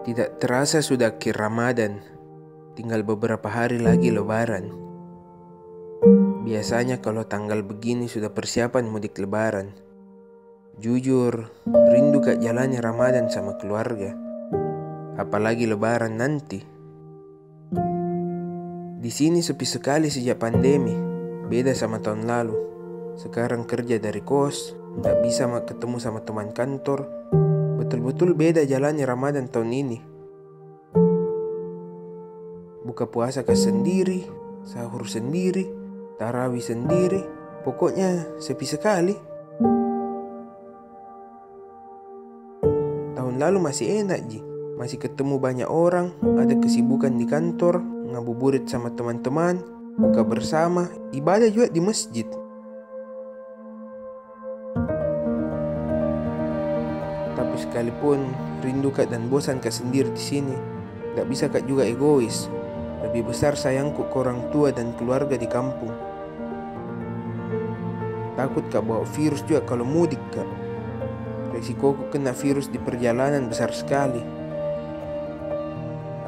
Tidak terasa sudah akhir Ramadan, tinggal beberapa hari lagi Lebaran. Biasanya kalau tanggal begini sudah persiapan mudik Lebaran. Jujur, rindu kak jalannya Ramadan sama keluarga. Apalagi Lebaran nanti. Di sini sepi sekali sejak pandemi, beda sama tahun lalu. Sekarang kerja dari kos, nggak bisa ketemu sama teman kantor. Betul-betul beda jalannya Ramadan tahun ini. Buka puasa sendiri, sahur sendiri, tarawih sendiri. Pokoknya sepi sekali. Tahun lalu masih enak Ji, masih ketemu banyak orang, ada kesibukan di kantor, ngabuburit sama teman-teman, buka bersama, ibadah juga di masjid. Tapi sekalipun rindu kak dan bosan kak sendiri di sini, gak bisa kak juga egois. Lebih besar sayangku ke orang tua dan keluarga di kampung. Takut kak bawa virus juga kalau mudik kak. Resikoku kena virus di perjalanan besar sekali.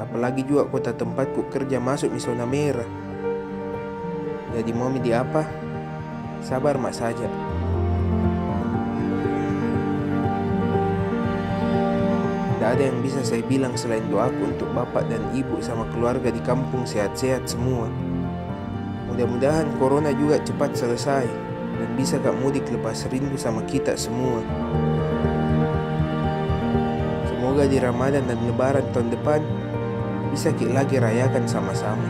Apalagi juga kota tempatku kerja masuk di zona merah. Jadi mau di apa? Sabar mak saja. Tidak ada yang bisa saya bilang selain doaku untuk bapak dan ibu sama keluarga di kampung sehat-sehat semua. Mudah-mudahan corona juga cepat selesai dan bisa kak mudik lepas rindu sama kita semua. Semoga di Ramadan dan Lebaran tahun depan bisa kita lagi rayakan sama-sama.